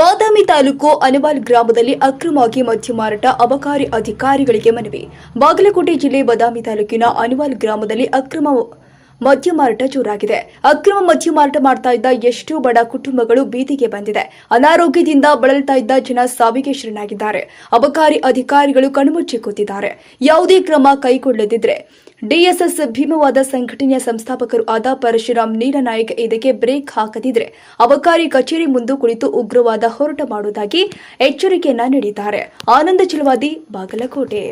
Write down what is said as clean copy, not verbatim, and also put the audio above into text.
ಬಾದಾಮಿ ತಾಲೂಕು ಅನವಾಲ್ ಗ್ರಾಮದಲ್ಲಿ ಅಕ್ರಮವಾಗಿ ಮದ್ಯ ಮಾರಾಟ ಅಬಕಾರಿ ಅಧಿಕಾರಿಗಳಿಗೆ ಮನವಿ. ಬಾಗಲಕೋಟೆ ಜಿಲ್ಲೆ ಬಾದಾಮಿ ತಾಲೂಕಿನ ಅನವಾಲ್ ಗ್ರಾಮದಲ್ಲಿ ಅಕ್ರಮ ಮದ್ಯ ಮಾರಾಟ ಜೋರಾಗಿದೆ. ಅಕ್ರಮ ಮದ್ಯ ಮಾರಾಟ ಮಾಡ್ತಾ ಇದ್ದ ಎಷ್ಟು ಬಡ ಕುಟುಂಬಗಳು ಬೀದಿಗೆ ಬಂದಿದೆ. ಅನಾರೋಗ್ಯದಿಂದ ಬಳಲ್ತಾ ಇದ್ದ ಜನ ಸಾವಿಗೆ ಶರಣಾಗಿದ್ದಾರೆ. ಅಬಕಾರಿ ಅಧಿಕಾರಿಗಳು ಕಣ್ಮುಚ್ಚಿ ಕೂತಿದ್ದಾರೆ. ಯಾವುದೇ ಕ್ರಮ ಕೈಗೊಳ್ಳದಿದ್ರೆ ಡಿಎಸ್ಎಸ್ ಭೀಮವಾದ ಸಂಘಟನೆಯ ಸಂಸ್ಥಾಪಕರು ಆದ ಪರಶುರಾಮ್ ನೀಲನಾಯಕ್ ಇದಕ್ಕೆ ಬ್ರೇಕ್ ಹಾಕದಿದ್ರೆ ಅಬಕಾರಿ ಕಚೇರಿ ಮುಂದೆ ಕುಳಿತು ಉಗ್ರವಾದ ಹೋರಾಟ ಮಾಡುವುದಾಗಿ ಎಚ್ಚರಿಕೆಯನ್ನ ನೀಡಿದ್ದಾರೆ. ಆನಂದ ಚಿಲವಾದಿ, ಬಾಗಲಕೋಟೆ.